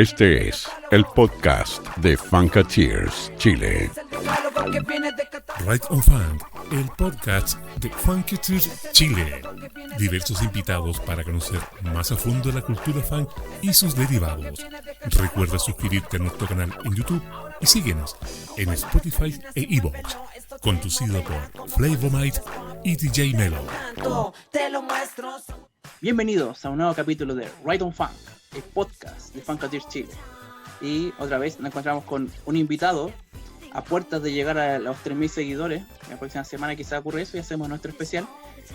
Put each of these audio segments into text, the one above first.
Este es el podcast de Funketeers Chile. Right on Funk, el podcast de Funketeers Chile. Diversos invitados para conocer más a fondo la cultura funk y sus derivados. Recuerda suscribirte a nuestro canal en YouTube y síguenos en Spotify e iVoox. Conducido por Flavomite y DJ Melo. Bienvenidos a un nuevo capítulo de Right on Funk, el podcast de Funketeers Chile. Y otra vez nos encontramos con un invitado a puertas de llegar a los 3.000 seguidores. La próxima semana quizá ocurre eso y hacemos nuestro especial.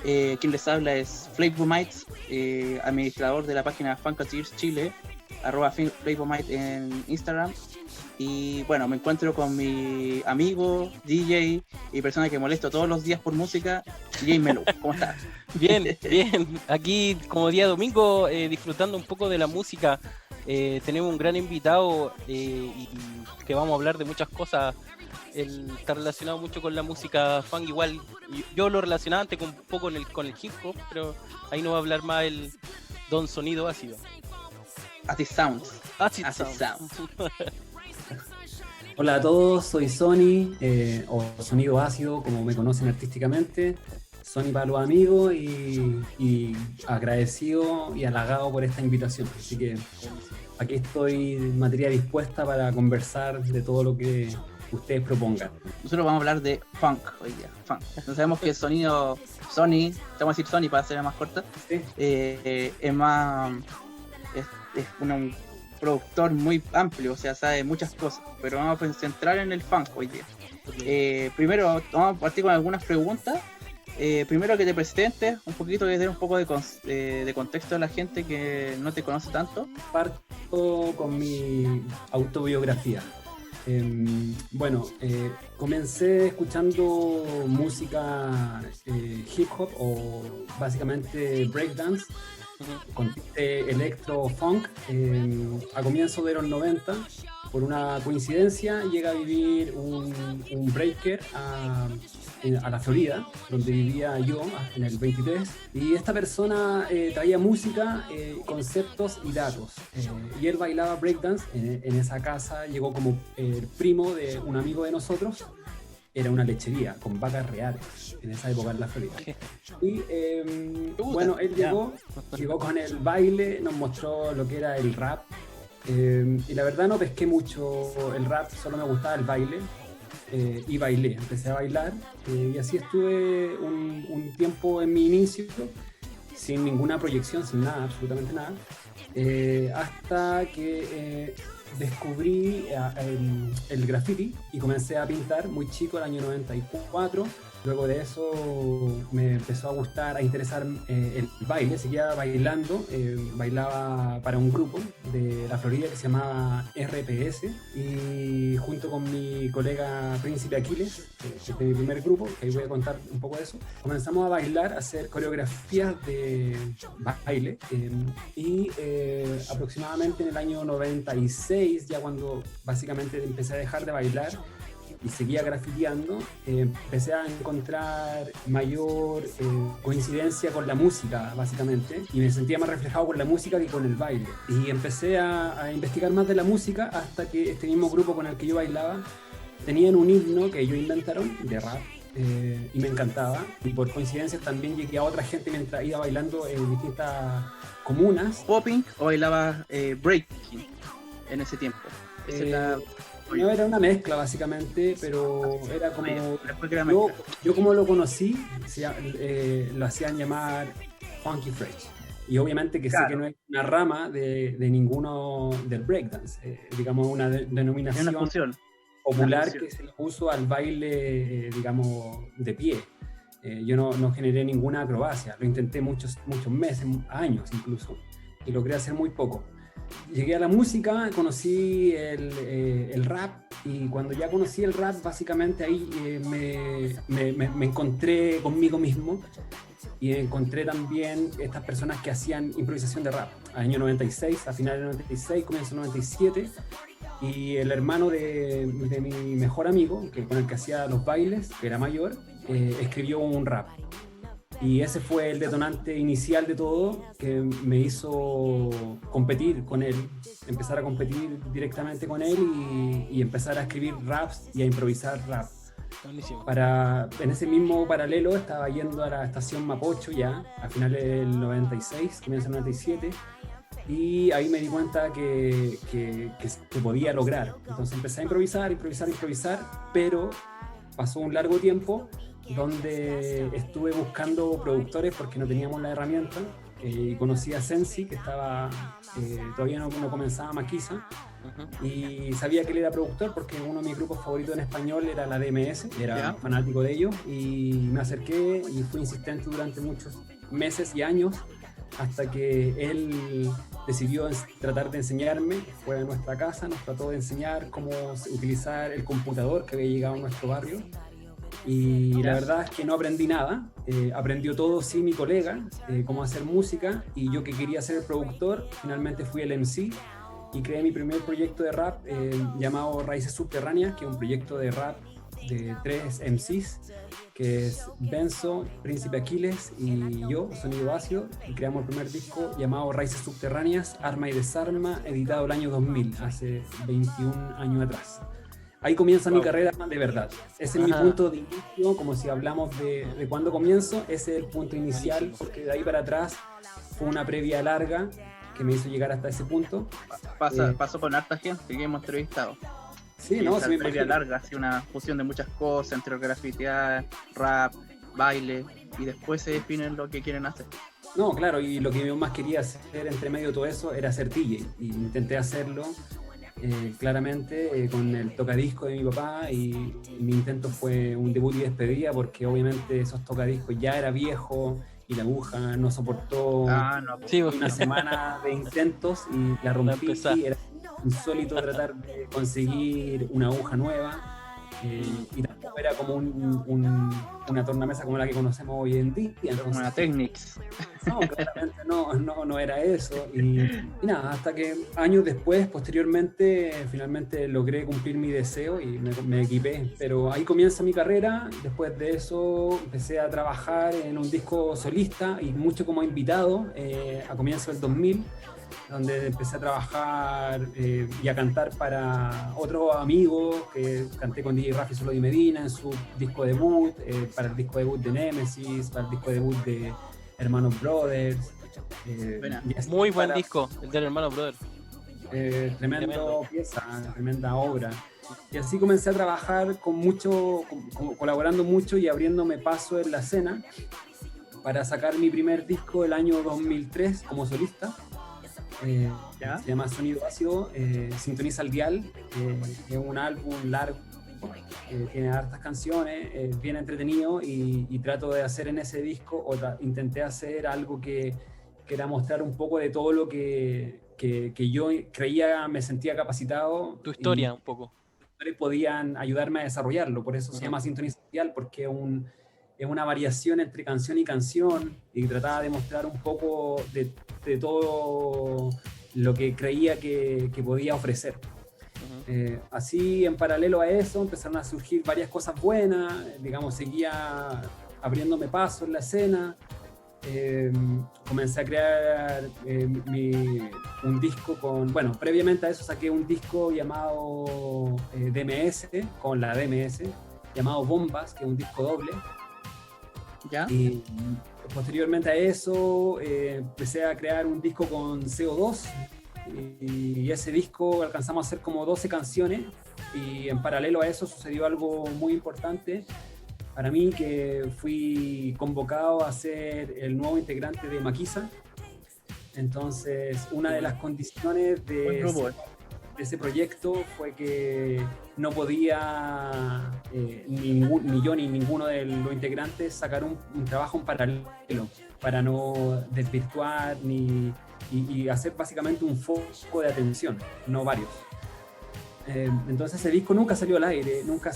Quien les habla es Flavomite, administrador de la página Funketeers Chile, @Flavomite en Instagram. Y bueno, me encuentro con mi amigo, DJ y persona que molesto todos los días por música, DJ Melo. ¿Cómo estás? Bien. Aquí como día domingo, disfrutando un poco de la música. Tenemos un gran invitado y que vamos a hablar de muchas cosas. Él está relacionado mucho con la música funk, igual yo lo relacionaba antes un poco con el hip hop, pero ahí nos va a hablar más el Don Sonido Ácido. Acid Sounds. Acid Sounds. Hola a todos, soy Sony, o Sonido Ácido, como me conocen artísticamente. Sony para los amigos y agradecido y halagado por esta invitación. Así que aquí estoy en materia dispuesta para conversar de todo lo que ustedes propongan. Nosotros vamos a hablar de funk hoy día. Funk. No sabemos que el sonido Sony, te vamos a decir Sony para hacerla más corta, ¿Sí? Es un productor muy amplio, o sea, sabe muchas cosas, pero vamos a centrar en el funk hoy día. Primero, vamos a partir con algunas preguntas. Primero que te presentes un poquito, que dé un poco de contexto a la gente que no te conoce tanto. Parto con mi autobiografía. Comencé escuchando música hip hop o básicamente breakdance, con electro funk, a comienzos de los 90. Por una coincidencia llega a vivir un breaker a la Florida, donde vivía yo en el 23, y esta persona traía música, conceptos y datos, y él bailaba breakdance en esa casa. Llegó como el primo de un amigo de nosotros. Era una lechería con vacas reales en esa época en la Florida. Y él llegó con el baile, nos mostró lo que era el rap. Y la verdad no pesqué mucho el rap, solo me gustaba el baile. Y bailé, empecé a bailar, y así estuve un tiempo en mi inicio, sin ninguna proyección, sin nada, absolutamente nada, hasta que descubrí el graffiti y comencé a pintar muy chico, el año 94. Luego de eso me empezó a gustar, a interesar el baile. Seguía bailando, bailaba para un grupo de la Florida que se llamaba RPS, y junto con mi colega Príncipe Aquiles, que es mi primer grupo, que ahí voy a contar un poco de eso, comenzamos a bailar, a hacer coreografías de baile, y aproximadamente en el año 96, ya cuando básicamente empecé a dejar de bailar y seguía grafiteando, empecé a encontrar mayor coincidencia con la música, básicamente, y me sentía más reflejado con la música que con el baile. Y empecé a investigar más de la música hasta que este mismo grupo con el que yo bailaba tenían un himno que ellos inventaron de rap, y me encantaba. Y por coincidencia también llegué a otra gente mientras iba bailando en distintas comunas. ¿Popping o bailabas breaking en ese tiempo? No, era una mezcla básicamente, pero era como... Yo como lo conocí, lo hacían llamar Funky Fresh. Y obviamente que claro, sé que no es una rama de ninguno del breakdance, digamos una denominación popular que se le puso al baile, digamos, de pie. Yo no generé ninguna acrobacia, lo intenté muchos meses, años incluso, y logré hacer muy poco. Llegué a la música, conocí el rap, y cuando ya conocí el rap, básicamente ahí me encontré conmigo mismo, y encontré también estas personas que hacían improvisación de rap. Año 96, a finales de 96, comienzo 97, y el hermano de mi mejor amigo, con el que hacía los bailes, que era mayor, escribió un rap. Y ese fue el detonante inicial de todo que me hizo competir con él, empezar a competir directamente con él y empezar a escribir raps y a improvisar rap. Buenísimo. En ese mismo paralelo estaba yendo a la estación Mapocho ya, a finales del 96, comienza el 97, y ahí me di cuenta que podía lograr. Entonces empecé a improvisar, pero pasó un largo tiempo donde estuve buscando productores porque no teníamos la herramienta, y conocí a Sensi, que estaba todavía no comenzaba Maquisa, y sabía que él era productor porque uno de mis grupos favoritos en español era la DMS, era fanático de ellos, y me acerqué y fui insistente durante muchos meses y años hasta que él decidió tratar de enseñarme. Fue a nuestra casa, nos trató de enseñar cómo utilizar el computador que había llegado a nuestro barrio. Y la verdad es que no aprendí nada, aprendió todo sí mi colega, cómo hacer música, y yo que quería ser el productor, finalmente fui el MC y creé mi primer proyecto de rap llamado Raíces Subterráneas, que es un proyecto de rap de 3 MCs, que es Benzo, Príncipe Aquiles y yo, Sonido Ácido, y creamos el primer disco llamado Raíces Subterráneas, Arma y Desarma, editado el año 2000, hace 21 años atrás. Ahí comienza mi carrera de verdad. Ese es mi punto de inicio, como si hablamos de cuándo comienzo, ese es el punto inicial, porque de ahí para atrás fue una previa larga que me hizo llegar hasta ese punto. Pasó con harta gente que hemos entrevistado. Sí, no, esa previa larga, así una fusión de muchas cosas, entre grafitear, rap, baile, y después se definen lo que quieren hacer. No, claro, y lo que yo más quería hacer entre medio de todo eso era ser DJ, y intenté hacerlo. Claramente con el tocadisco de mi papá, y mi intento fue un debut y despedida porque obviamente esos tocadiscos ya era viejo y la aguja no soportó una semana de intentos y la rompí. Era insólito tratar de conseguir una aguja nueva, y tampoco era como una tornamesa como la que conocemos hoy en día. Entonces, una Technics. No, claramente no era eso. Y nada, hasta que años después, posteriormente, finalmente logré cumplir mi deseo y me equipé. Pero ahí comienza mi carrera. Después de eso empecé a trabajar en un disco solista y mucho como invitado a comienzos del 2000. Donde empecé a trabajar y a cantar para otros amigos, que canté con DJ Rafi Solo Di Medina en su disco debut, para el disco debut de Nemesis, para el disco debut de Hermanos Brothers. Muy buen disco, el de Hermanos Brothers. Tremendo pieza, tremenda obra. Y así comencé a trabajar colaborando mucho y abriéndome paso en la escena para sacar mi primer disco el año 2003 como solista. Se llama Sonido Ácido, Sintoniza el Dial, es un álbum largo, tiene hartas canciones, bien entretenido, y trato de hacer en ese disco, intenté hacer algo que era mostrar un poco de todo lo que yo creía, me sentía capacitado. Tu historia un poco. Podían ayudarme a desarrollarlo, por eso se llama Sintoniza el Dial, porque es una variación entre canción y canción, y trataba de mostrar un poco de todo lo que creía que podía ofrecer. Así, en paralelo a eso, empezaron a surgir varias cosas buenas, digamos, seguía abriéndome paso en la escena. Comencé a crear un disco previamente a eso saqué un disco llamado DMS, con la DMS, llamado Bombas, que es un disco doble. ¿Ya? Y posteriormente a eso empecé a crear un disco con CO2, y ese disco alcanzamos a hacer como 12 canciones, y en paralelo a eso sucedió algo muy importante para mí, que fui convocado a ser el nuevo integrante de Maquisa. Entonces una de las condiciones de ese proyecto fue que no podía ni yo ni ninguno de los integrantes sacar un trabajo en paralelo para no desvirtuar y hacer básicamente un foco de atención, no varios. Entonces ese disco nunca salió al aire, nunca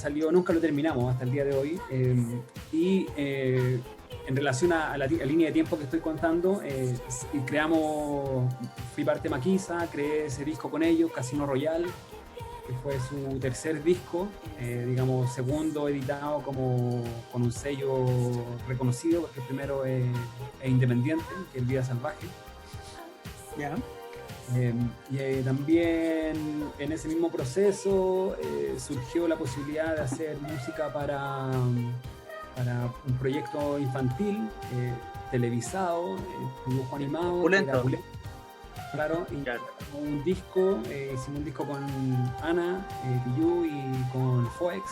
lo terminamos hasta el día de hoy, y en relación a la línea de tiempo que estoy contando, fui parte de Maquisa, creé ese disco con ellos, Casino Royale, que fue su tercer disco, digamos segundo editado como con un sello reconocido, porque el primero es independiente, que es Vida Salvaje. Ya. Y también en ese mismo proceso surgió la posibilidad de hacer música para un proyecto infantil televisado, dibujo animado. Pulento. Claro, y Claro. un disco, hicimos un disco con Ana, Piyu y con Foex.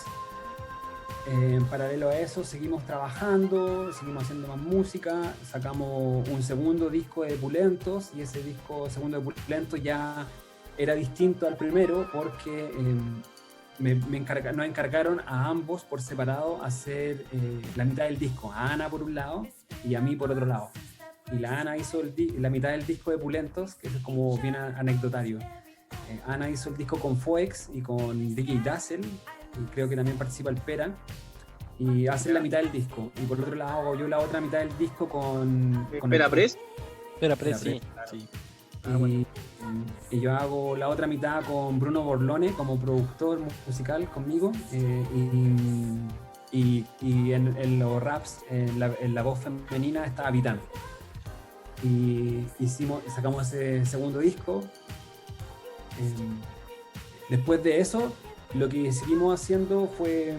En paralelo a eso seguimos trabajando, seguimos haciendo más música, sacamos un segundo disco de Pulentos, y ese disco segundo de Pulentos ya era distinto al primero porque nos encargaron a ambos por separado hacer la mitad del disco, a Ana por un lado y a mí por otro lado. Y la Ana hizo la mitad del disco de Pulentos, que es como bien anecdotario. Ana hizo el disco con Foex y con DJ Dazzle, y creo que también participa el Pera, y hacen la mitad del disco. Y por otro lado hago yo la otra mitad del disco con Pera Press. Pero Pera sí, Press, sí. y yo hago la otra mitad con Bruno Borlone como productor musical conmigo, y en los raps, en la voz femenina está Vitán. Y sacamos ese segundo disco. Después de eso, lo que seguimos haciendo fue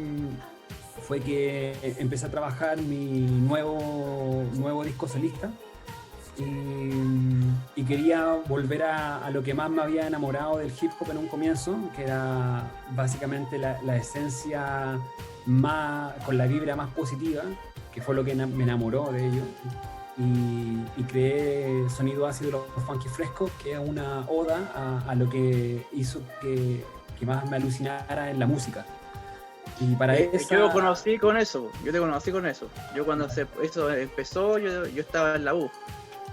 que empecé a trabajar mi nuevo disco solista, y quería volver a lo que más me había enamorado del hip hop en un comienzo, que era básicamente la esencia más, con la vibra más positiva, que fue lo que me enamoró de ello. Y creé Sonido Ácido de los Funky Frescos, que es una oda a lo que hizo que más me alucinara en la música. Y para eso Yo conocí con eso, yo te conocí con eso. Yo cuando eso empezó, yo estaba en la U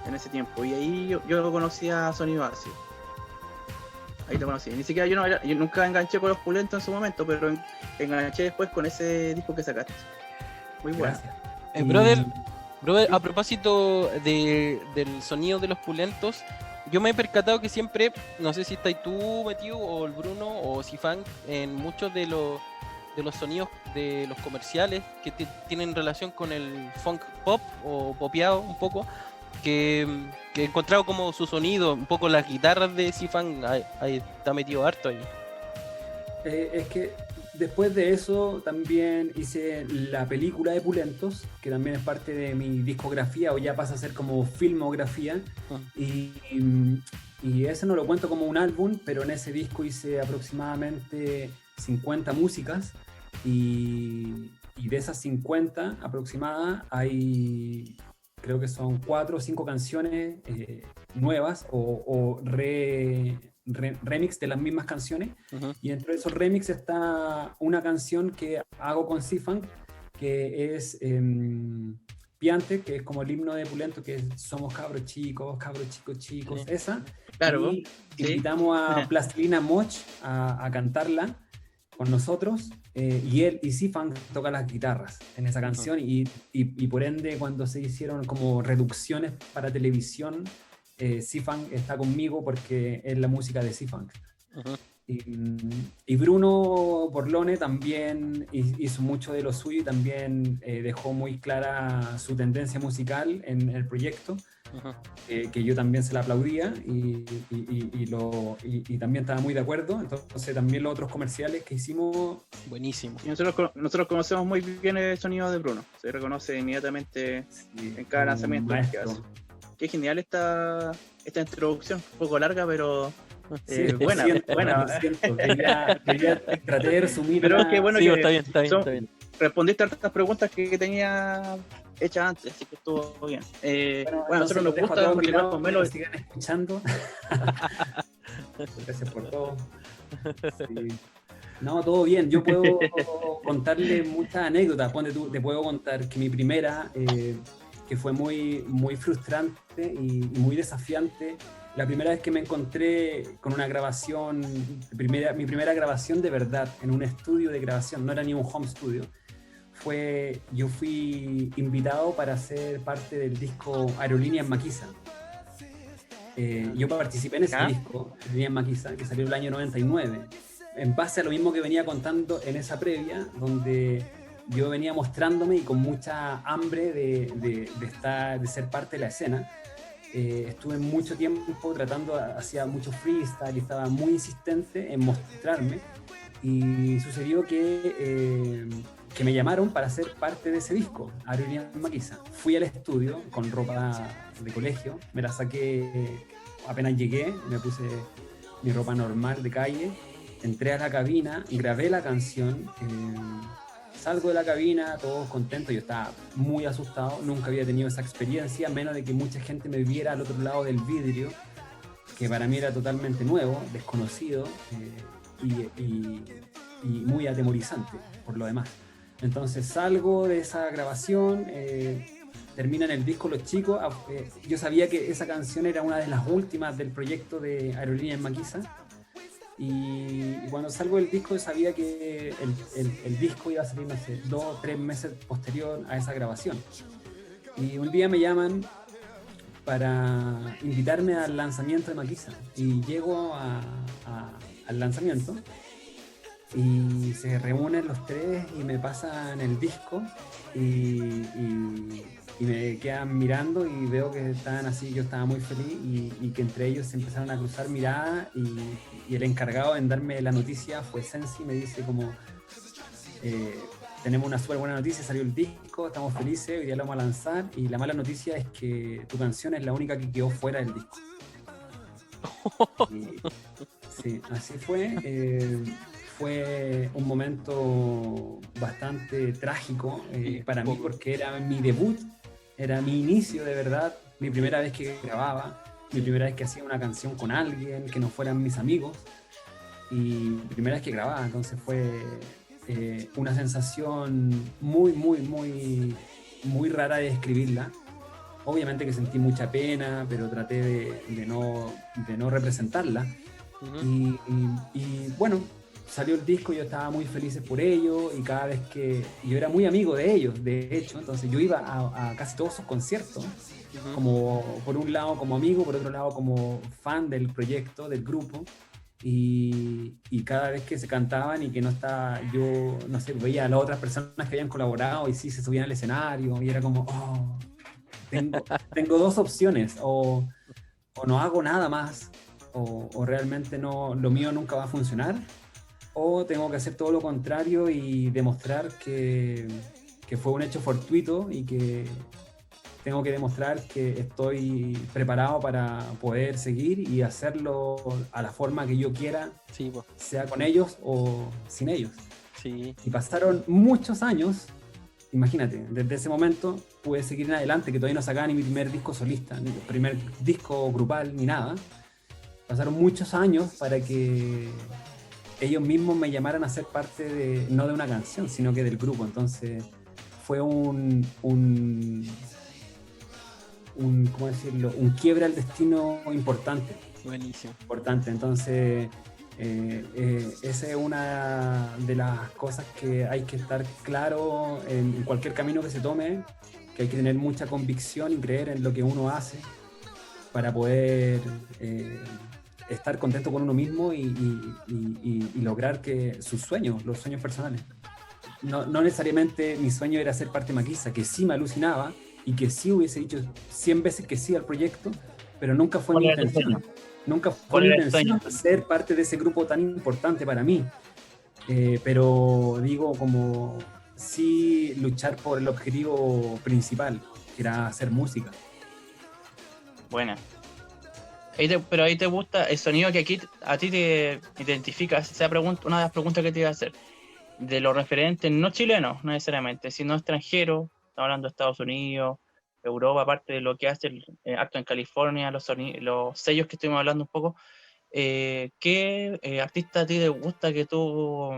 en ese tiempo, y ahí yo conocí a Sonido Ácido. Ahí te conocí. Ni siquiera yo nunca enganché con los Pulentos en su momento, pero enganché después con ese disco que sacaste. Muy bueno. Gracias. Brother, a propósito del sonido de los Pulentos, yo me he percatado que siempre, no sé si estás tú metido o el Bruno o Sifan, en muchos de los sonidos de los comerciales que tienen relación con el funk pop o popeado un poco, que he encontrado como su sonido, un poco las guitarras de Sifan, ahí está metido harto ahí. Es que después de eso también hice la película de Pulentos, que también es parte de mi discografía, o ya pasa a ser como filmografía. Y ese no lo cuento como un álbum, pero en ese disco hice aproximadamente 50 músicas, y de esas 50 aproximadas hay, creo que son 4 o 5 canciones nuevas o remix de las mismas canciones. Y dentro de esos remix está una canción que hago con Sifan, que es Piante, que es como el himno de Pulento, que es Somos cabros chicos, chicos, esa. Claro, y sí. invitamos a Plastilina Moch a cantarla con nosotros, y él y Sifan toca las guitarras en esa canción, y por ende cuando se hicieron como reducciones para televisión, Sifan está conmigo porque es la música de Sifan. Y Bruno Borlone también hizo mucho de lo suyo, y también dejó muy clara su tendencia musical en el proyecto, que yo también se la aplaudía, y también estaba muy de acuerdo. Entonces también los otros comerciales que hicimos, Buenísimo. Y nosotros conocemos muy bien el sonido de Bruno, se reconoce inmediatamente en cada lanzamiento que maestro. hace. Qué genial esta introducción, un poco larga, pero Sí, buena. Lo siento, traté de resumir. Pero es que bueno, Sí, que está bien. respondiste a estas preguntas que tenía hechas antes, así que estuvo bien. Bueno, a nosotros nos gusta continuar con Melo. Que sigan escuchando. Gracias por todo. Sí. No, todo bien. Yo puedo contarle muchas anécdotas. Ponte tú, te puedo contar que mi primera, que fue muy, muy frustrante y muy desafiante, la primera vez que me encontré con una grabación, mi primera grabación de verdad en un estudio de grabación, no era ni un home studio, yo fui invitado para ser parte del disco Aerolíneas Maquisa. Yo participé en ese disco, Aerolíneas Maquisa, que salió el año 99. en base a lo mismo que venía contando en esa previa, donde yo venía mostrándome y con mucha hambre de ser parte de la escena. Estuve mucho tiempo tratando, hacía mucho freestyle y estaba muy insistente en mostrarme, y sucedió que me llamaron para ser parte de ese disco, Aerolínea Maquisa. Fui al estudio con ropa de colegio, me la saqué apenas llegué, me puse mi ropa normal de calle, entré a la cabina, grabé la canción, salgo de la cabina, todos contentos, yo estaba muy asustado, nunca había tenido esa experiencia, menos de que mucha gente me viera al otro lado del vidrio, que para mí era totalmente nuevo, desconocido, y muy atemorizante por lo demás. Entonces salgo de esa grabación, terminan el disco los chicos, yo sabía que esa canción era una de las últimas del proyecto de Aerolínea Maquisa, y cuando salgo del disco sabía que el disco iba a salir, no sé, 2 o 3 meses posterior a esa grabación. Y un día me llaman para invitarme al lanzamiento de Maquisa, y llego al lanzamiento y se reúnen los 3 y me pasan el disco y me quedan mirando y veo que estaban así, yo estaba muy feliz, y que entre ellos se empezaron a cruzar miradas, y el encargado en darme la noticia fue Sensi, me dice como tenemos una súper buena noticia, salió el disco, estamos felices, hoy día lo vamos a lanzar, y la mala noticia es que tu canción es la única que quedó fuera del disco. Sí, así fue. Fue un momento bastante trágico para mí, porque era mi debut, era mi inicio de verdad, mi primera vez que grababa, mi primera vez que hacía una canción con alguien que no fueran mis amigos, y mi primera vez que grababa. Entonces fue una sensación muy, muy, muy, muy rara de describirla. Obviamente que sentí mucha pena, pero traté de no representarla. Uh-huh. Y bueno, salió el disco, yo estaba muy feliz por ello, y cada vez que yo era muy amigo de ellos, de hecho, entonces yo iba a casi todos sus conciertos, uh-huh, como por un lado como amigo, por otro lado como fan del proyecto, del grupo, y cada vez que se cantaban y que no estaba, yo no sé, veía a las otras personas que habían colaborado y sí se subían al escenario, y era como, oh, tengo 2 opciones, o no hago nada más, o realmente no, lo mío nunca va a funcionar, o tengo que hacer todo lo contrario y demostrar que fue un hecho fortuito, y que tengo que demostrar que estoy preparado para poder seguir y hacerlo a la forma que yo quiera, sí, pues, sea con ellos o sin ellos. Sí. Y pasaron muchos años, imagínate, desde ese momento pude seguir en adelante, que todavía no sacaba ni mi primer disco solista, ni mi primer disco grupal, ni nada. Pasaron muchos años para que ellos mismos me llamaran a ser parte no de una canción, sino que del grupo. Entonces fue ¿cómo decirlo? Un quiebre al destino importante. Buenísimo. Importante. Entonces esa es una de las cosas que hay que estar claro en cualquier camino que se tome, que hay que tener mucha convicción y creer en lo que uno hace para poder estar contento con uno mismo y lograr que los sueños personales. No necesariamente mi sueño era ser parte de Maquisa, que sí me alucinaba y que sí hubiese dicho 100 veces que sí al proyecto, pero nunca fue mi intención. Nunca fue mi intención ser parte de ese grupo tan importante para mí. Pero digo, como sí luchar por el objetivo principal, que era hacer música. Buena. Pero ahí te gusta el sonido que aquí a ti te identifica. Esa pregunta, una de las preguntas que te iba a hacer, de los referentes no chilenos, no necesariamente, sino extranjeros. Estamos hablando de Estados Unidos, Europa, aparte de lo que hace el acto en California, los sellos que estuvimos hablando un poco. ¿Qué artista a ti te gusta que tú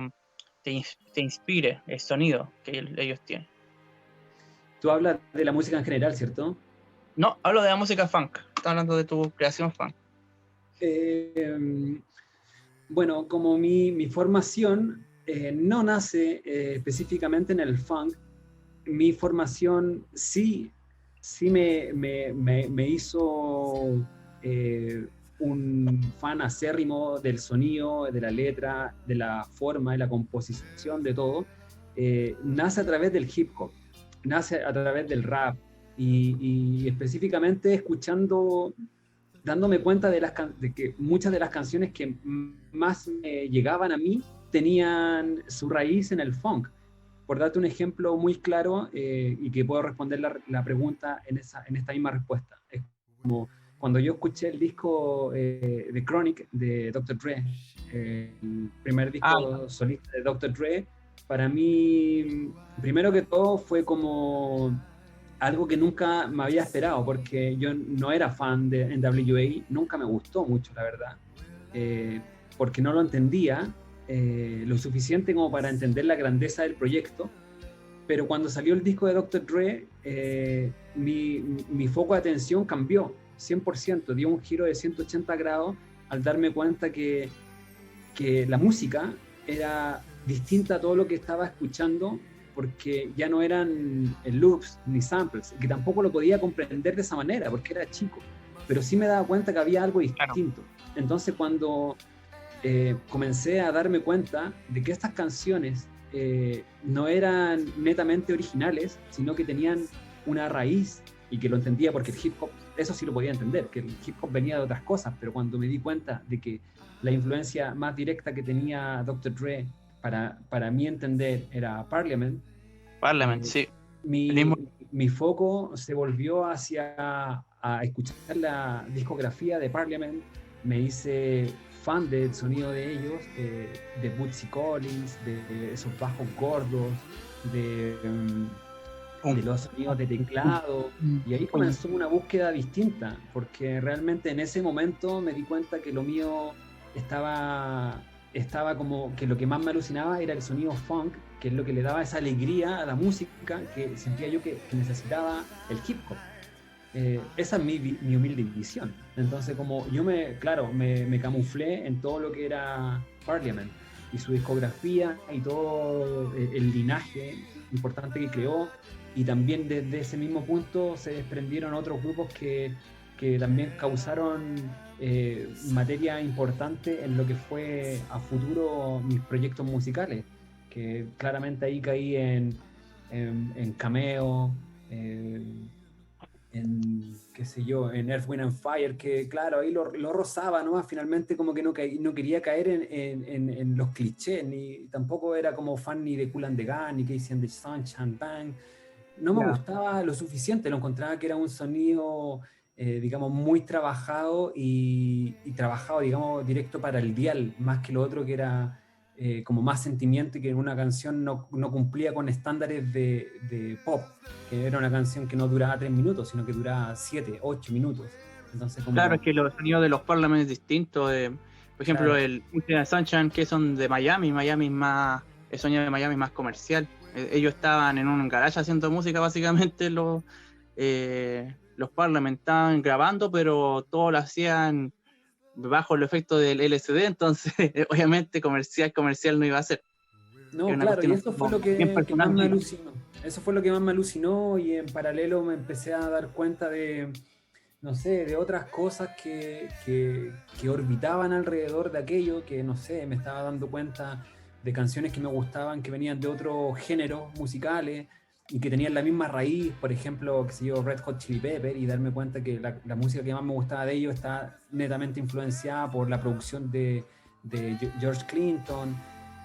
te inspire el sonido que ellos tienen? Tú hablas de la música en general, ¿cierto? No, hablo de la música funk. Estoy hablando de tu creación funk. Bueno, como mi formación no nace específicamente en el funk, mi formación sí me hizo un fan acérrimo del sonido, de la letra, de la forma, de la composición, de todo, nace a través del hip hop, nace a través del rap y específicamente escuchando, dándome cuenta de que muchas de las canciones que más me llegaban a mí tenían su raíz en el funk. Por darte un ejemplo muy claro y que puedo responder la pregunta en esta misma respuesta. Es como cuando yo escuché el disco de Chronic de Dr. Dre, el primer disco solista de Dr. Dre, para mí, primero que todo, fue como algo que nunca me había esperado, porque yo no era fan de NWA, nunca me gustó mucho, la verdad, porque no lo entendía lo suficiente como para entender la grandeza del proyecto, pero cuando salió el disco de Dr. Dre, mi foco de atención cambió 100%, dio un giro de 180 grados al darme cuenta que la música era distinta a todo lo que estaba escuchando, porque ya no eran loops ni samples, que tampoco lo podía comprender de esa manera, porque era chico, pero sí me daba cuenta que había algo distinto. Entonces cuando comencé a darme cuenta de que estas canciones no eran netamente originales, sino que tenían una raíz, y que lo entendía porque el hip hop, eso sí lo podía entender, que el hip hop venía de otras cosas, pero cuando me di cuenta de que la influencia más directa que tenía Dr. Dre para mí entender era Parliament, sí. Mi foco se volvió hacia a escuchar la discografía de Parliament, me hice fan del sonido de ellos, de Bootsy Collins, de esos bajos gordos, de los sonidos de teclado, y ahí comenzó una búsqueda distinta, porque realmente en ese momento me di cuenta que lo mío estaba como que lo que más me alucinaba era el sonido funk, que es lo que le daba esa alegría a la música que sentía yo que necesitaba el hip hop. Esa es mi humilde visión. Entonces, como yo me camuflé en todo lo que era Parliament y su discografía y todo el linaje importante que creó, y también desde ese mismo punto se desprendieron otros grupos que también causaron materia importante en lo que fue a futuro mis proyectos musicales, que claramente ahí caí en Cameo, en qué sé yo, en Earth, Wind and Fire, que claro, ahí lo rozaba, ¿no? Finalmente como que no quería caer en los clichés, ni tampoco era como fan ni de Kool and the Gang, ni Casey and the Sunshine Band. No me gustaba lo suficiente, lo encontraba que era un sonido, digamos, muy trabajado y trabajado, digamos, directo para el dial, más que lo otro que era como más sentimiento, y que una canción no cumplía con estándares de pop, que era una canción que no duraba 3 minutos, sino que duraba 7, 8 minutos. Entonces, claro, es que los sonidos de los Parliament es distinto. Por ejemplo, claro, el Sunshine, que son de Miami más, el sonido de Miami es más comercial. Ellos estaban en un garage haciendo música, básicamente los Parliament estaban grabando, pero todo lo hacían bajo el efecto del LSD, entonces obviamente comercial no iba a ser. No, claro, y eso fue lo que más me alucinó. Eso fue lo que más me alucinó, y en paralelo me empecé a dar cuenta de, no sé, de otras cosas que orbitaban alrededor de aquello, que no sé, me estaba dando cuenta de canciones que me gustaban, que venían de otros géneros musicales y que tenían la misma raíz, por ejemplo, qué sé yo, Red Hot Chili Pepper, y darme cuenta que la música que más me gustaba de ellos está netamente influenciada por la producción de George Clinton,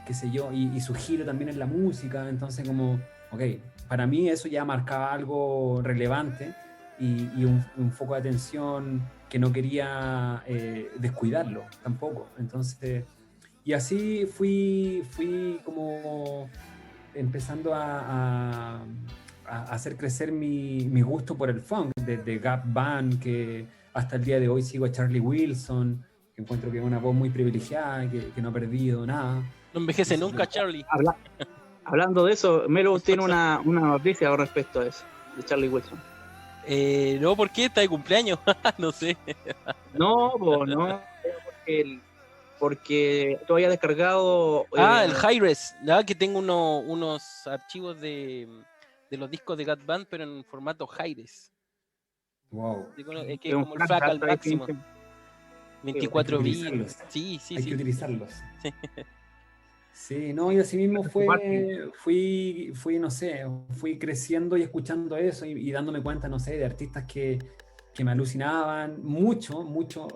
qué sé yo, y su giro también en la música. Entonces como, ok, para mí eso ya marcaba algo relevante y un foco de atención que no quería descuidarlo tampoco. Entonces, y así fui como empezando a hacer crecer mi gusto por el funk, desde Gap Band, que hasta el día de hoy sigo a Charlie Wilson, que encuentro que es una voz muy privilegiada, que no ha perdido nada. No envejece nunca, Charlie. Hablando de eso, Melo tiene una noticia al respecto de eso, de Charlie Wilson. No, ¿por qué? ¿Está de cumpleaños? No sé. No, porque tú habías descargado... el Hi-Res, que tengo unos archivos de los discos de Gat Band, pero en formato Hi-Res. Wow. Que es como el FLAC al máximo. 24 hay que bits. utilizarlos. Sí, sí, Hay sí. que utilizarlos. Sí. Sí, no, y así mismo fui, no sé, fui creciendo y escuchando eso y dándome cuenta, no sé, de artistas que me alucinaban mucho,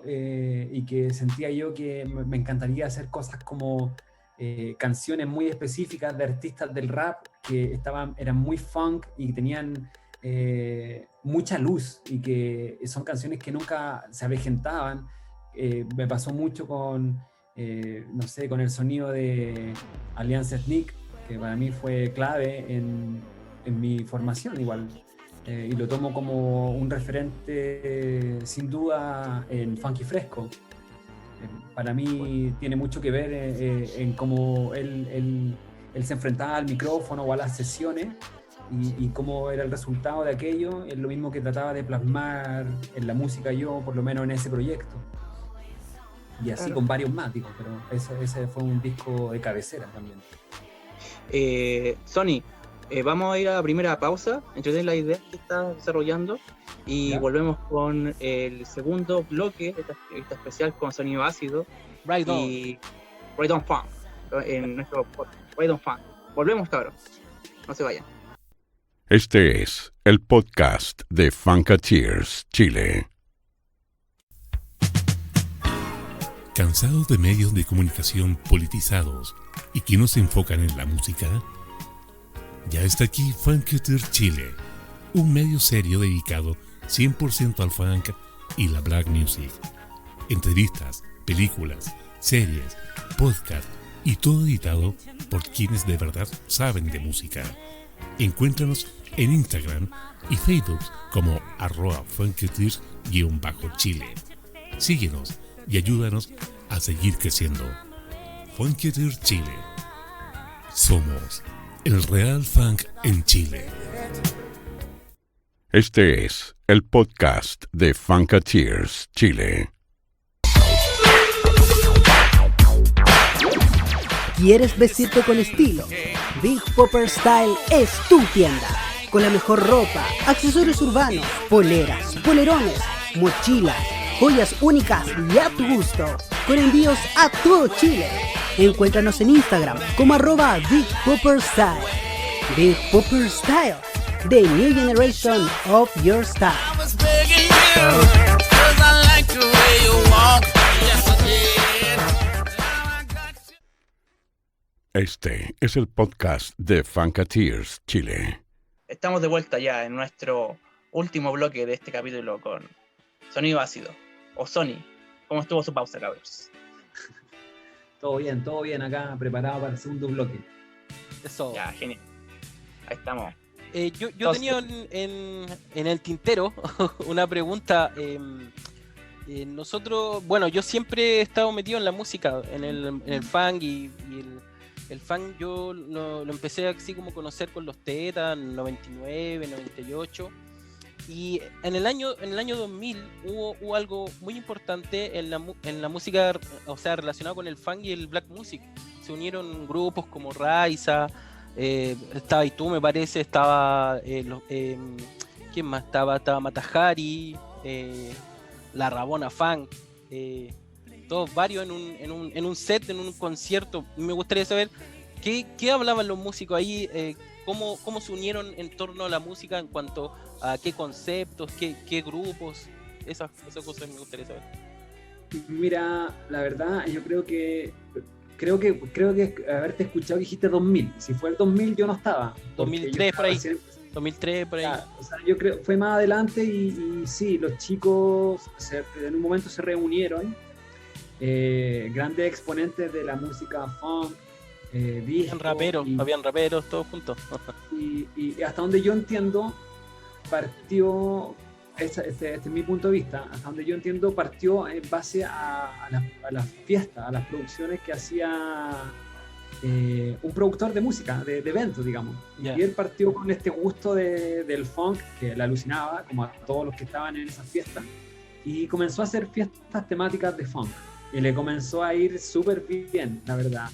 y que sentía yo que me encantaría hacer cosas como canciones muy específicas de artistas del rap que eran muy funk y tenían mucha luz y que son canciones que nunca se avejentaban. Me pasó mucho con, no sé, con el sonido de Alliance Ethnique, que para mí fue clave en mi formación igual. Y lo tomo como un referente sin duda en Funky Fresco. Para mí tiene mucho que ver en cómo él se enfrentaba al micrófono o a las sesiones y cómo era el resultado de aquello. Es lo mismo que trataba de plasmar en la música yo, por lo menos en ese proyecto. Y así con varios más, digo, pero ese fue un disco de cabecera también. Sony, vamos a ir a la primera pausa, entretener la idea que está desarrollando y ¿Ya? volvemos con el segundo bloque, esta especial con sonido ácido Right on. y Right on Funk, en nuestro podcast, Right on Funk. Volvemos, cabros, no se vayan. Este es el podcast de Funkateers Chile. ¿Cansado de medios de comunicación politizados y que no se enfocan en la música? Ya está aquí Funkateers Chile, un medio serio dedicado 100% al funk y la black music. Entrevistas, películas, series, podcast y todo editado por quienes de verdad saben de música. Encuéntranos en Instagram y Facebook como @Funkateers_Chile. Síguenos y ayúdanos a seguir creciendo. Funkateers Chile. Somos el real funk en Chile. Este es el podcast de Funkateers Chile. ¿Quieres vestirte con estilo? Big Popper Style es tu tienda. Con la mejor ropa, accesorios urbanos, poleras, polerones, mochilas, joyas únicas y a tu gusto. Con envíos a todo Chile. Encuéntranos en Instagram como @Big Popper Style. Big Popper Style, the new generation of your style. Este es el podcast de Funkateers Chile. Estamos de vuelta ya en nuestro último bloque de este capítulo con sonido ácido. O Sony, ¿cómo estuvo su pausa, cabros? Todo bien acá, preparado para el segundo bloque. Eso. Ya, genial. Ahí estamos. Yo tenía en el tintero una pregunta. Nosotros, bueno, yo siempre he estado metido en la música, en el funk y el funk yo lo empecé así como a conocer con los Tetas, en 99, 98. Y en el año 2000 hubo algo muy importante en la música, o sea, relacionado con el funk y el black music. Se unieron grupos como Raiza, estaba y tú me parece, estaba ¿quién más estaba? Estaba Matajari, La Rabona Funk, todos varios en un set, en un concierto. Me gustaría saber qué hablaban los músicos ahí, cómo se unieron en torno a la música en cuanto a qué conceptos, qué grupos, esas cosas me gustaría saber. Mira, la verdad, yo creo que haberte escuchado que dijiste 2000. Si fue el 2000 yo no estaba. 2003 por ahí. 2003 por ahí. O sea, yo creo fue más adelante y sí, los chicos en un momento se reunieron, grandes exponentes de la música funk, disco, habían raperos todos juntos. y hasta donde yo entiendo partió, este es mi punto de vista, hasta donde yo entiendo partió en base a las fiestas, a las producciones que hacía un productor de música, de eventos, digamos. Yeah. Y él partió con este gusto del funk, que le alucinaba, como a todos los que estaban en esas fiestas, y comenzó a hacer fiestas temáticas de funk. Y le comenzó a ir súper bien, la verdad.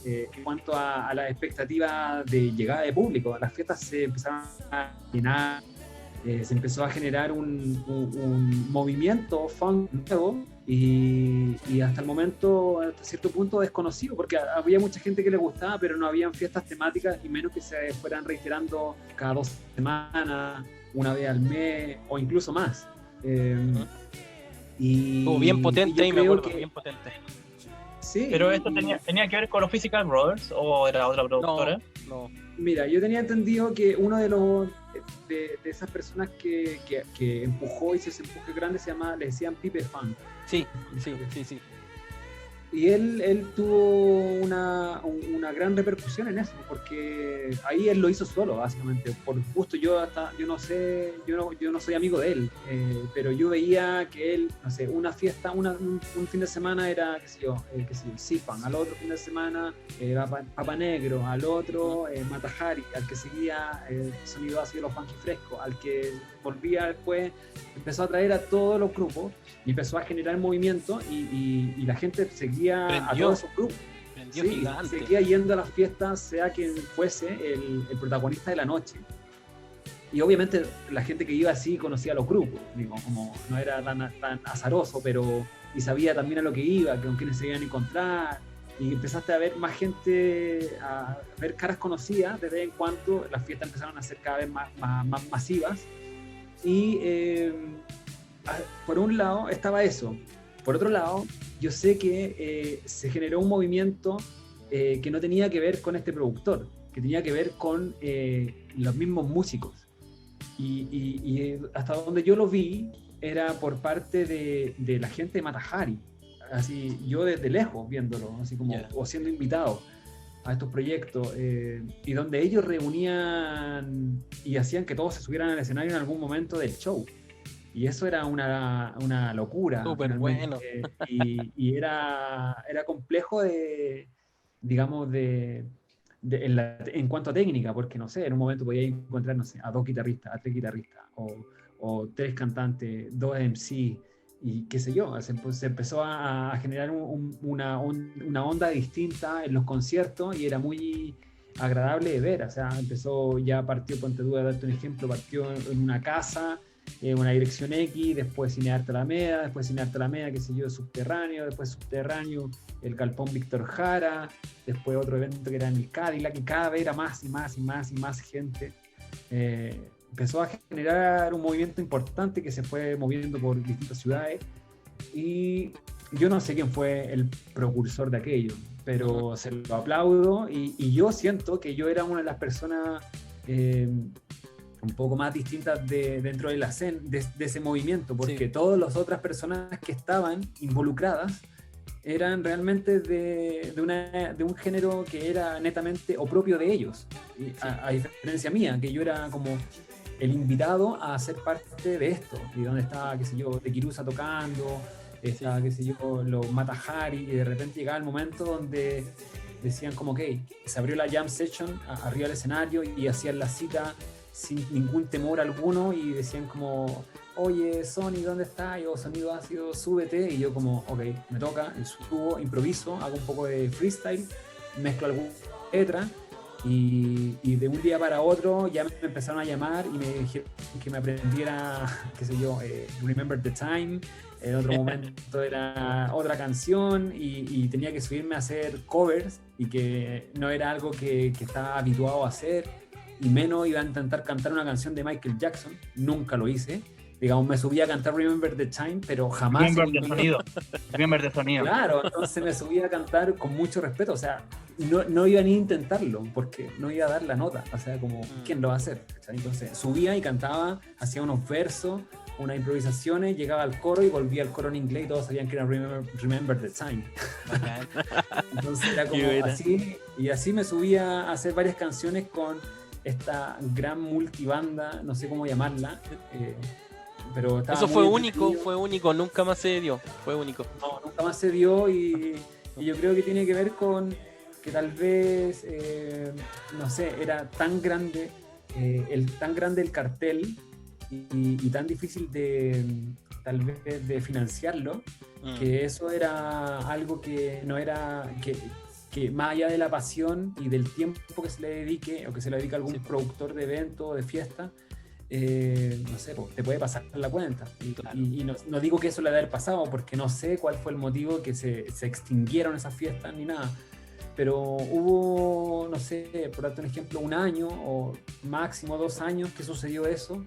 En cuanto a la expectativa de llegada de público, las fiestas se empezaron a llenar, se empezó a generar un movimiento funk nuevo y y hasta el momento, hasta cierto punto, desconocido, porque había mucha gente que le gustaba, pero no habían fiestas temáticas, y menos que se fueran reiterando cada 2 semanas, una vez al mes, o incluso más. Bien potente, ahí me acuerdo, bien potente. Sí. ¿Pero esto tenía que ver con los Physical Brothers o era otra productora? No. Mira, yo tenía entendido que uno de esas personas que empujó, hizo ese empuje grande, le decían Pipe Funk. Sí. Y él tuvo una gran repercusión en eso, porque ahí él lo hizo solo, básicamente, por gusto. Yo no soy amigo de él, pero yo veía que él, no sé, una fiesta, un fin de semana era, qué sé yo, Sipan, al otro fin de semana era Papa Negro, al otro Mata Hari, al que seguía Sonido Ácido, Los Funky Frescos, al que volvía después, empezó a traer a todos los grupos y empezó a generar movimiento y la gente seguía a todos esos grupos. Sí, seguía yendo a las fiestas, sea quien fuese el protagonista de la noche. Y obviamente la gente que iba así conocía a los grupos, digo, como no era tan azaroso, pero y sabía también a lo que iba, con quiénes se iban a encontrar. Y empezaste a ver más gente, a ver caras conocidas de vez en cuando. Las fiestas empezaron a ser cada vez más masivas. Y por un lado estaba eso. Por otro lado, yo sé que se generó un movimiento que no tenía que ver con este productor, que tenía que ver con los mismos músicos. Y hasta donde yo lo vi era por parte de la gente de Mata Hari. Así, yo desde lejos viéndolo, así como o siendo invitado a estos proyectos, y donde ellos reunían y hacían que todos se subieran al escenario en algún momento del show. Y eso era una locura. Súper bueno. Y era complejo en cuanto a técnica, porque no sé, en un momento podía encontrar, no sé, a 2 guitarristas, a 3 guitarristas, o 3 cantantes, 2 MC, y qué sé yo. Se empezó a generar una onda distinta en los conciertos y era muy agradable de ver. O sea, partió, ponte tú, a darte un ejemplo, partió en una casa, una dirección X, después Cinearte Alameda, qué sé yo, subterráneo, después subterráneo, el Galpón Víctor Jara, después otro evento que era en el Cadillac, y cada vez era más gente. Empezó a generar un movimiento importante que se fue moviendo por distintas ciudades, y yo no sé quién fue el precursor de aquello, pero se lo aplaudo, y yo siento que yo era una de las personas un poco más distintas dentro de la escena, de ese movimiento, porque todas las otras personas que estaban involucradas eran realmente de un género que era netamente o propio de ellos, a diferencia mía, que yo era como el invitado a ser parte de esto, y donde estaba, qué sé yo, de Kirusa tocando, estaba, qué sé yo, los Mata Hari, y de repente llegaba el momento donde decían como que se abrió la jam session arriba del escenario y hacían la cita sin ningún temor alguno, y decían como, oye, Sony, ¿dónde está? Yo, Sonido Ácido, súbete, y yo como, ok, me toca, subo, improviso, hago un poco de freestyle, mezclo alguna letra, y de un día para otro ya me empezaron a llamar y me dijeron que me aprendiera, qué sé yo, Remember the Time. En otro momento era otra canción, y tenía que subirme a hacer covers, y que no era algo que estaba habituado a hacer, y menos iba a intentar cantar una canción de Michael Jackson. Nunca lo hice. Digamos, me subí a cantar Remember the Time, pero jamás... Remember the sonido. Claro, entonces me subí a cantar con mucho respeto. O sea, no iba ni a intentarlo, porque no iba a dar la nota. O sea, como, ¿quién lo va a hacer? Entonces subía y cantaba, hacía unos versos, unas improvisaciones, llegaba al coro y volvía al coro en inglés, y todos sabían que era Remember the Time. Entonces era como así, y así me subía a hacer varias canciones con esta gran multibanda, no sé cómo llamarla, pero eso fue único, nunca más se dio, fue único. No, nunca más se dio, y yo creo que tiene que ver con que tal vez, no sé, era tan grande el cartel, y tan difícil tal vez de financiarlo, que eso era algo que no era, que más allá de la pasión y del tiempo que se le dedique, o que se le dedica a algún productor de evento o de fiesta, no sé, pues, te puede pasar la cuenta. Y no digo que eso le haya haber pasado, porque no sé cuál fue el motivo que se extinguieron esas fiestas ni nada. Pero hubo, no sé, por darte un ejemplo, 1 año o máximo 2 años que sucedió eso.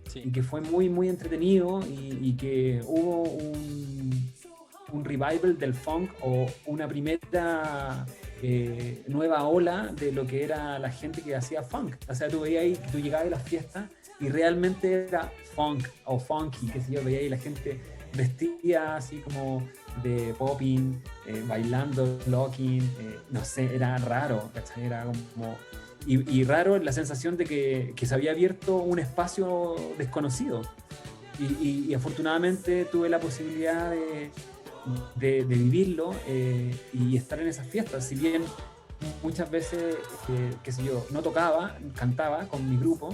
Sí. Y que fue muy, muy entretenido y que hubo un revival del funk o una primera nueva ola de lo que era la gente que hacía funk. O sea, tú veías ahí, tú llegabas a las fiestas y realmente era funk o funky, qué sé yo, veías ahí la gente vestía así como de popping, bailando, locking, no sé, era raro, ¿cachai? Era como... Y raro la sensación de que se había abierto un espacio desconocido. Y afortunadamente tuve la posibilidad de vivirlo y estar en esas fiestas. Si bien muchas veces, qué sé yo, no tocaba, cantaba con mi grupo,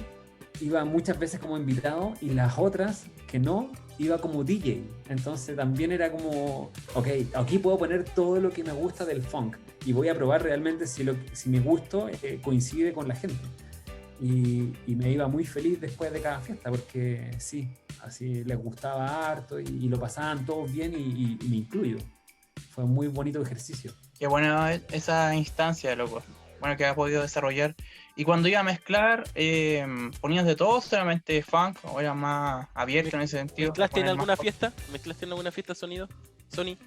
iba muchas veces como invitado y las otras que no, iba como DJ. Entonces también era como, ok, aquí puedo poner todo lo que me gusta del funk y voy a probar realmente si mi gusto coincide con la gente. Y me iba muy feliz después de cada fiesta porque sí, así les gustaba harto y lo pasaban todos bien y me incluyo. Fue un muy bonito ejercicio. Qué buena esa instancia, loco. Bueno, que has podido desarrollar. Y cuando iba a mezclar, ¿ponías de todo, solamente funk, o era más abierto en ese sentido? ¿Mezclaste en alguna fiesta? ¿Mezclaste en alguna fiesta sonido? ¿Sony?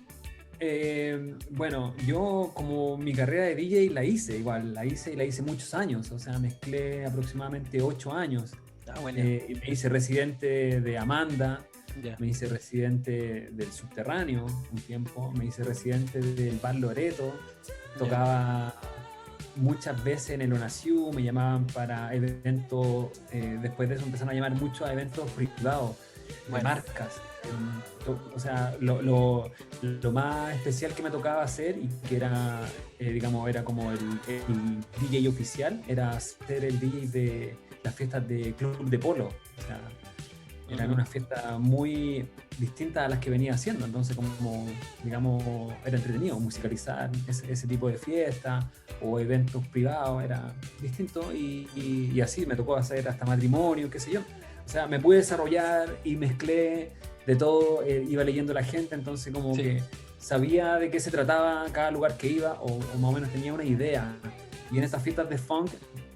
Bueno, yo como mi carrera de DJ la hice muchos años, o sea, mezclé aproximadamente 8 años. Bueno. Me hice residente de Amanda, Yeah. Me hice residente del Subterráneo un tiempo, me hice residente del Bar Loreto, tocaba muchas veces en el ONACIU, me llamaban para eventos, después de eso empezaron a llamar mucho a eventos privados, de marcas. O sea, lo más especial que me tocaba hacer y que era, digamos, era como el DJ oficial, era ser el DJ de las fiestas de Club de Polo. O sea, eran unas fiestas muy distintas a las que venía haciendo, entonces como, digamos, era entretenido musicalizar ese tipo de fiestas o eventos privados, era distinto y así me tocó hacer hasta matrimonio, qué sé yo. O sea, me pude desarrollar y mezclé de todo, iba leyendo a la gente, entonces como que sabía de qué se trataba cada lugar que iba o más o menos tenía una idea. Y en estas fiestas de funk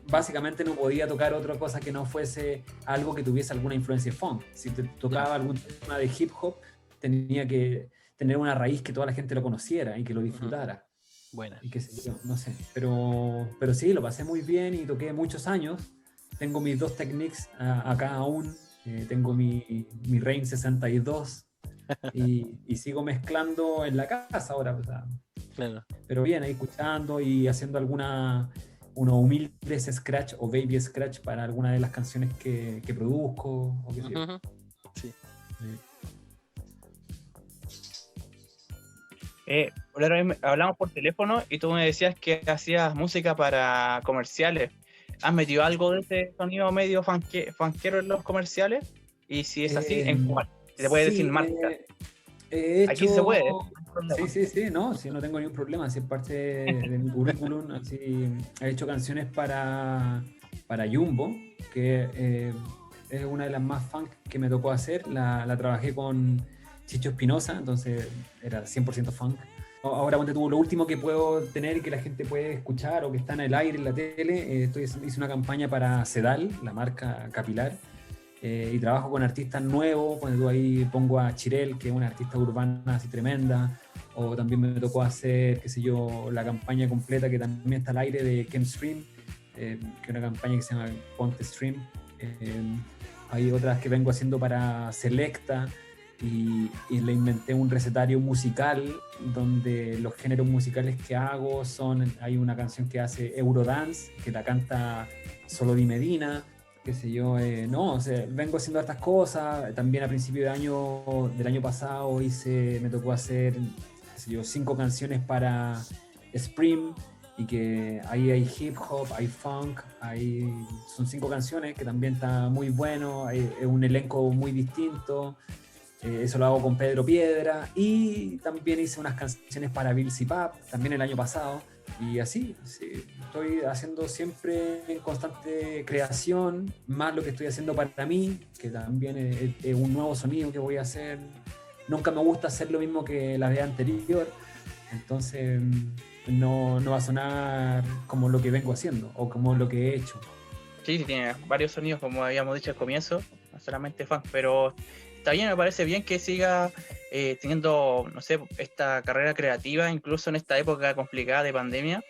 básicamente no podía tocar otra cosa que no fuese algo que tuviese alguna influencia funk. Si te tocaba algún tema de hip hop, tenía que tener una raíz que toda la gente lo conociera y que lo disfrutara. Buena. Y qué sé yo, no sé. Pero sí, lo pasé muy bien y toqué muchos años. Tengo mis 2 Technics acá aún. Tengo mi Rane 62 y sigo mezclando en la casa ahora. O sea, claro. Pero bien, ahí escuchando y haciendo unos humildes scratch o baby scratch para alguna de las canciones que produzco o qué sé yo. Sí. Hablamos por teléfono y tú me decías que hacías música para comerciales. ¿Has metido algo de ese sonido medio funkero en los comerciales? Y si es así, ¿en cuál? ¿Te puedes decir marca? Aquí se puede. Sí, no tengo ningún problema, si es parte de mi currículum. Así, he hecho canciones para Jumbo, que es una de las más funk que me tocó hacer. La trabajé con Chicho Espinosa, entonces era 100% funk. Ahora, ponte tú, lo último que puedo tener y que la gente puede escuchar o que está en el aire, en la tele, hice una campaña para Sedal, la marca capilar, y trabajo con artistas nuevos. Ponte tú, ahí pongo a Chirel, que es una artista urbana así tremenda, o también me tocó hacer, qué sé yo, la campaña completa que también está al aire de Ken Stream, que es una campaña que se llama Ponte Stream. Hay otras que vengo haciendo para Selecta, y le inventé un recetario musical donde los géneros musicales que hago hay una canción que hace Eurodance, que la canta Solo Di Medina, qué sé yo, o sea, vengo haciendo estas cosas. También a principio del año pasado me tocó hacer, qué sé yo, 5 canciones para Spring, y que ahí hay hip hop, hay funk, son 5 canciones que también está muy bueno, es un elenco muy distinto. Eso lo hago con Pedro Piedra, y también hice unas canciones para Bill Pap también el año pasado, y así, sí, estoy haciendo siempre en constante creación, más lo que estoy haciendo para mí, que también es un nuevo sonido que voy a hacer. Nunca me gusta hacer lo mismo que la vez anterior, entonces no va a sonar como lo que vengo haciendo o como lo que he hecho. Sí, tiene varios sonidos, como habíamos dicho al comienzo, no solamente funk, pero está bien, me parece bien que siga teniendo, no sé, esta carrera creativa, incluso en esta época complicada de pandemia.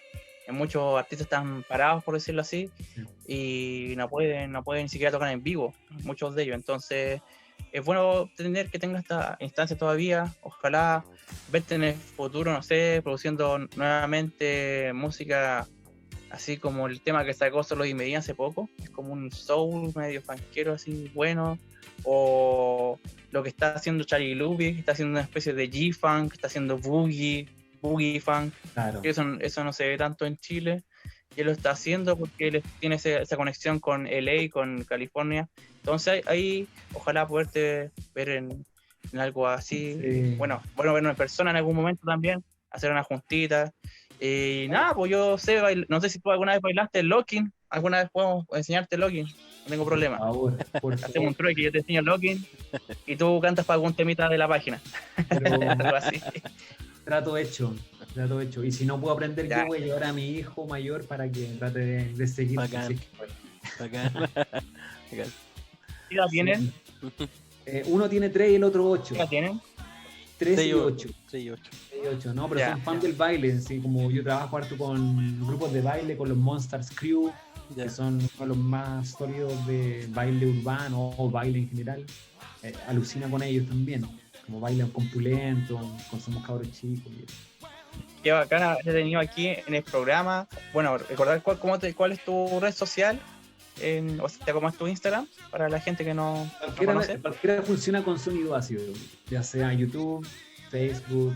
Muchos artistas están parados, por decirlo así, y no pueden ni siquiera tocar en vivo, muchos de ellos. Entonces, es bueno tener que tenga esta instancia todavía. Ojalá verte en el futuro, no sé, produciendo nuevamente música, así como el tema que sacó Solo y Medina hace poco, es como un soul medio funkero así bueno, o lo que está haciendo Charlie Lubick, que está haciendo una especie de G-Funk, está haciendo Boogie Funk, Claro. eso no se ve tanto en Chile, y él lo está haciendo porque él tiene esa conexión con LA, con California, entonces ahí ojalá poderte ver en algo así, Sí. bueno, vernos en persona en algún momento también, hacer una juntita. Y nada, pues yo sé, no sé si tú alguna vez bailaste el locking, alguna vez podemos enseñarte el locking, no tengo problema. Por Hacemos favor. un trueque, yo te enseño el locking y tú cantas para algún temita de la página. Algo así. Trato hecho. Y si no puedo aprender, Ya. yo voy a llevar a mi hijo mayor para que trate de seguir. Bacán. Si es que puede. Bacán. Bacán. ¿Qué edad tienen? Uno tiene 3 y el otro 8. ¿Qué edad tienen? 3 y 6 8. 6 8. 8, no, pero Ya, son fan del baile, ¿sí? Como yo trabajo harto con grupos de baile, con los Monsters Crew, Ya. que son uno de los más sólidos de baile urbano o baile en general. Alucina con ellos también, como bailan con Pulento, con Somos Cabros Chicos. Qué bacana haberte tenido aquí en el programa. Bueno, recordar cuál es tu red social, o sea, cómo es tu Instagram, para la gente que no conoce. Cualquiera funciona con sonido ácido, ya sea YouTube, Facebook,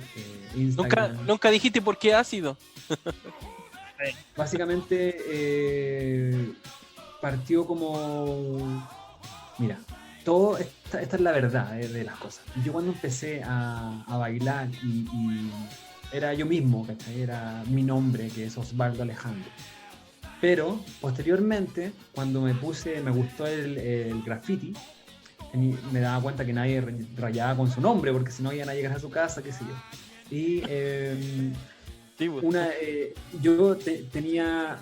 Instagram. Nunca dijiste por qué ácido. Básicamente partió como... Mira, esta es la verdad de las cosas. Yo cuando empecé a bailar y era yo mismo, ¿cachai? Era mi nombre, que es Osvaldo Alejandro. Pero posteriormente, cuando me gustó el graffiti, me daba cuenta que nadie rayaba con su nombre, porque si no iban a llegar a su casa, qué sé yo. Y Sí, pues. yo tenía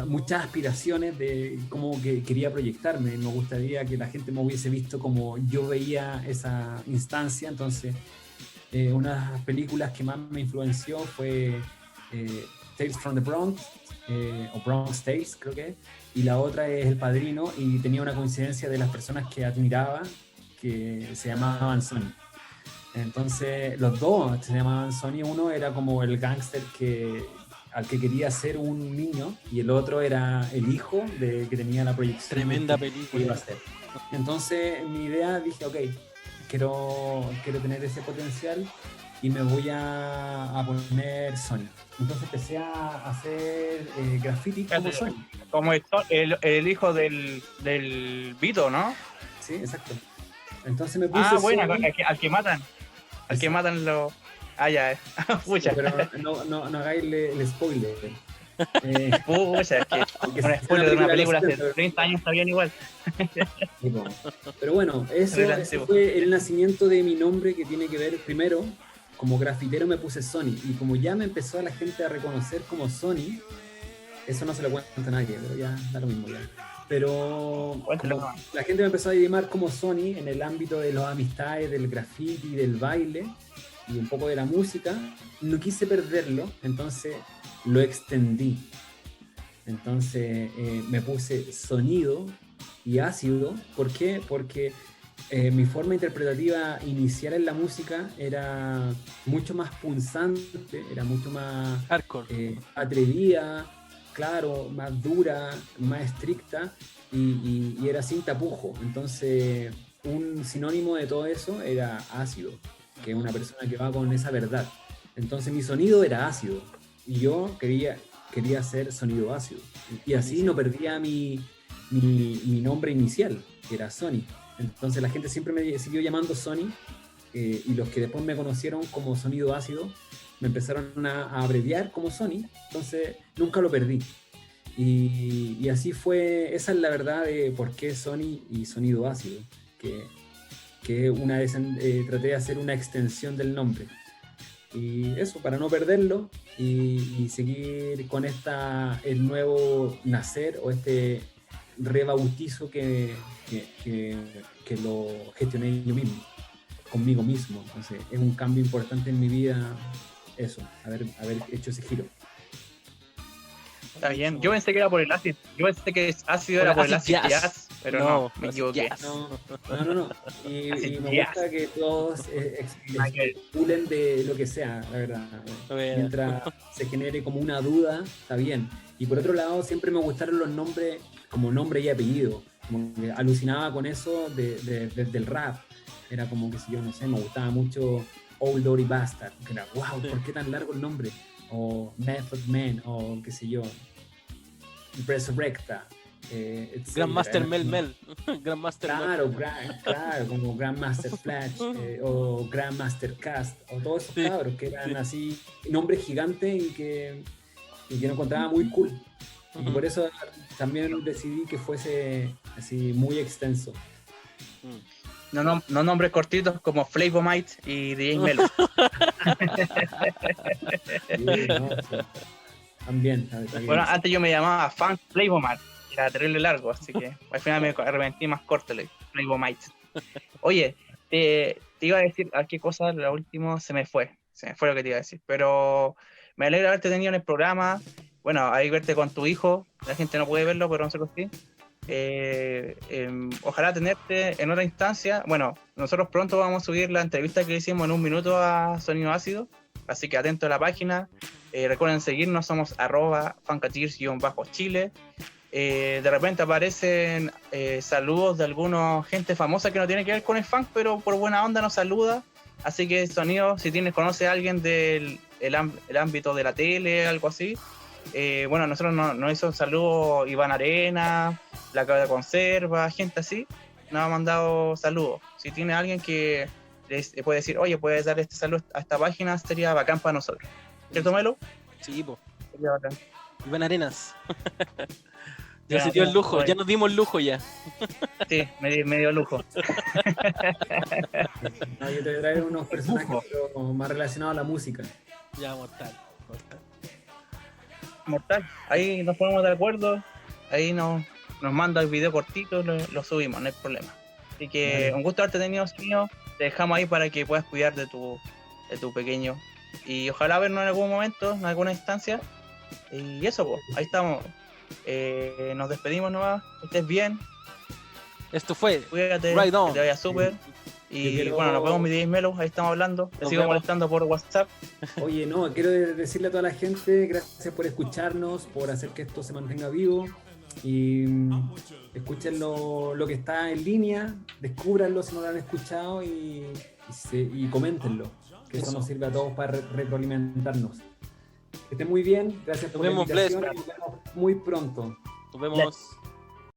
muchas aspiraciones de cómo que quería proyectarme. Me gustaría que la gente me hubiese visto como yo veía esa instancia. Entonces, una de las películas que más me influenció fue Tales from the Bronx, o Bronx Tales, creo que es. Y la otra es El Padrino, y tenía una coincidencia de las personas que admiraba que se llamaban Sony. Entonces los dos se llamaban Sony. Uno era como el gángster al que quería ser un niño, y el otro era el hijo que tenía la proyección. Tremenda que película. iba a ser. Entonces mi idea, dije, ok, quiero tener ese potencial y me voy a poner Sony. Entonces empecé a hacer graffiti como Sony. Como el hijo del Vito, ¿no? Sí, exacto. Entonces me puse Bueno, Sony, al que matan. Al que matan los... ya, pucha. pero no hagáis el spoiler. Pucha, es que Porque un es spoiler de una película de hace 30 años está bien igual. Pero bueno, eso fue el nacimiento de mi nombre, que tiene que ver, primero, como grafitero me puse Sony, y como ya me empezó a la gente a reconocer como Sony, eso no se lo cuenta a nadie, pero ya da lo mismo ya. Pero como la gente me empezó a llamar como Sony en el ámbito de las amistades, del graffiti, del baile y un poco de la música, no quise perderlo, entonces lo extendí. Entonces me puse sonido y ácido. ¿Por qué? Porque mi forma interpretativa inicial en la música era mucho más punzante, era mucho más Hardcore. atrevida, claro, más dura, más estricta, y era sin tapujo. Entonces un sinónimo de todo eso era ácido, que es una persona que va con esa verdad. Entonces mi sonido era ácido y yo quería hacer sonido ácido, y así no perdía mi nombre inicial, que era Sony. Entonces la gente siempre me siguió llamando Sony, y los que después me conocieron como Sonido Ácido me empezaron a abreviar como Sony, entonces nunca lo perdí. Y así fue, esa es la verdad de por qué Sony y Sonido Ácido, que una vez traté de hacer una extensión del nombre. Y eso, para no perderlo y seguir con el nuevo nacer o este rebautizo que lo gestioné yo mismo, conmigo mismo. Entonces es un cambio importante en mi vida eso, haber hecho ese giro. Está bien. Yo pensé que era por el ácido. Yo pensé que ácido era por el ácido jazz, pero no, me equivoqué. No. Y me gusta que todos especulen de lo que sea, la verdad. Mientras se genere como una duda, está bien. Y por otro lado, siempre me gustaron los nombres como nombre y apellido. Como que alucinaba con eso del rap. Era como que si yo no sé, me gustaba mucho Old Dirty Bastard. Que era, wow, ¿por qué tan largo el nombre? O Method Man, o qué sé yo, Resurrecta, Grandmaster Mel. Grandmaster claro, como Grandmaster Flash, o Grandmaster Cast, o todos esos cabros que eran así, nombres gigantes y que lo encontraba muy cool. Y por eso también decidí que fuese así muy extenso. No nombres cortitos como Flavomite y DJ Melo. También. Bueno, antes yo me llamaba Fan Flavomite, era terrible largo, así que al final me arrepentí más corto, Flavomite. Oye, te iba a decir a qué cosa, lo último se me fue lo que te iba a decir, pero me alegra haberte tenido en el programa. Bueno, ahí verte con tu hijo, la gente no puede verlo, pero nosotros sí. Ojalá tenerte en otra instancia. Bueno, nosotros pronto vamos a subir la entrevista que hicimos en 1 minuto a Sonido Ácido, así que atento a la página. Recuerden seguirnos, somos @funkateers_chile. De repente aparecen saludos de alguna gente famosa que no tiene que ver con el funk, pero por buena onda nos saluda. Así que Sonido, si conoce a alguien del el ámbito de la tele, algo así, bueno, nosotros nos hizo un saludo Iván Arena, La Cabra de Conserva, gente así, nos ha mandado saludos. Si tiene alguien que les puede decir, oye, puedes dar este saludo a esta página, sería bacán para nosotros. ¿Cierto, Melo? Sí, po. Sería bacán. Iván Arenas. Ya se dio el lujo, ya nos dimos el lujo ya. Sí, me dio lujo. No, yo te voy a traer unos personajes pero más relacionados a la música. Ya, mortal. Ahí nos ponemos de acuerdo, ahí nos manda el video cortito, lo subimos, no hay problema. Así que vale. Un gusto haberte tenido, señor. Te dejamos ahí para que puedas cuidar de tu pequeño. Y ojalá vernos en algún momento, en alguna instancia. Y eso, pues, ahí estamos. Nos despedimos nomás, que estés bien. Esto fue Cuídate, Right On. Que te vaya súper. Y bueno, nos vemos mi DJ Melo, ahí estamos hablando. Te sigo molestando por WhatsApp. Oye, no, quiero decirle a toda la gente, gracias por escucharnos, por hacer que esto se mantenga vivo. Y escuchen lo que está en línea, descúbranlo si no lo han escuchado y coméntenlo, que eso nos sirve a todos para retroalimentarnos. Que estén muy bien, gracias por la invitación y nos vemos muy pronto. Nos vemos.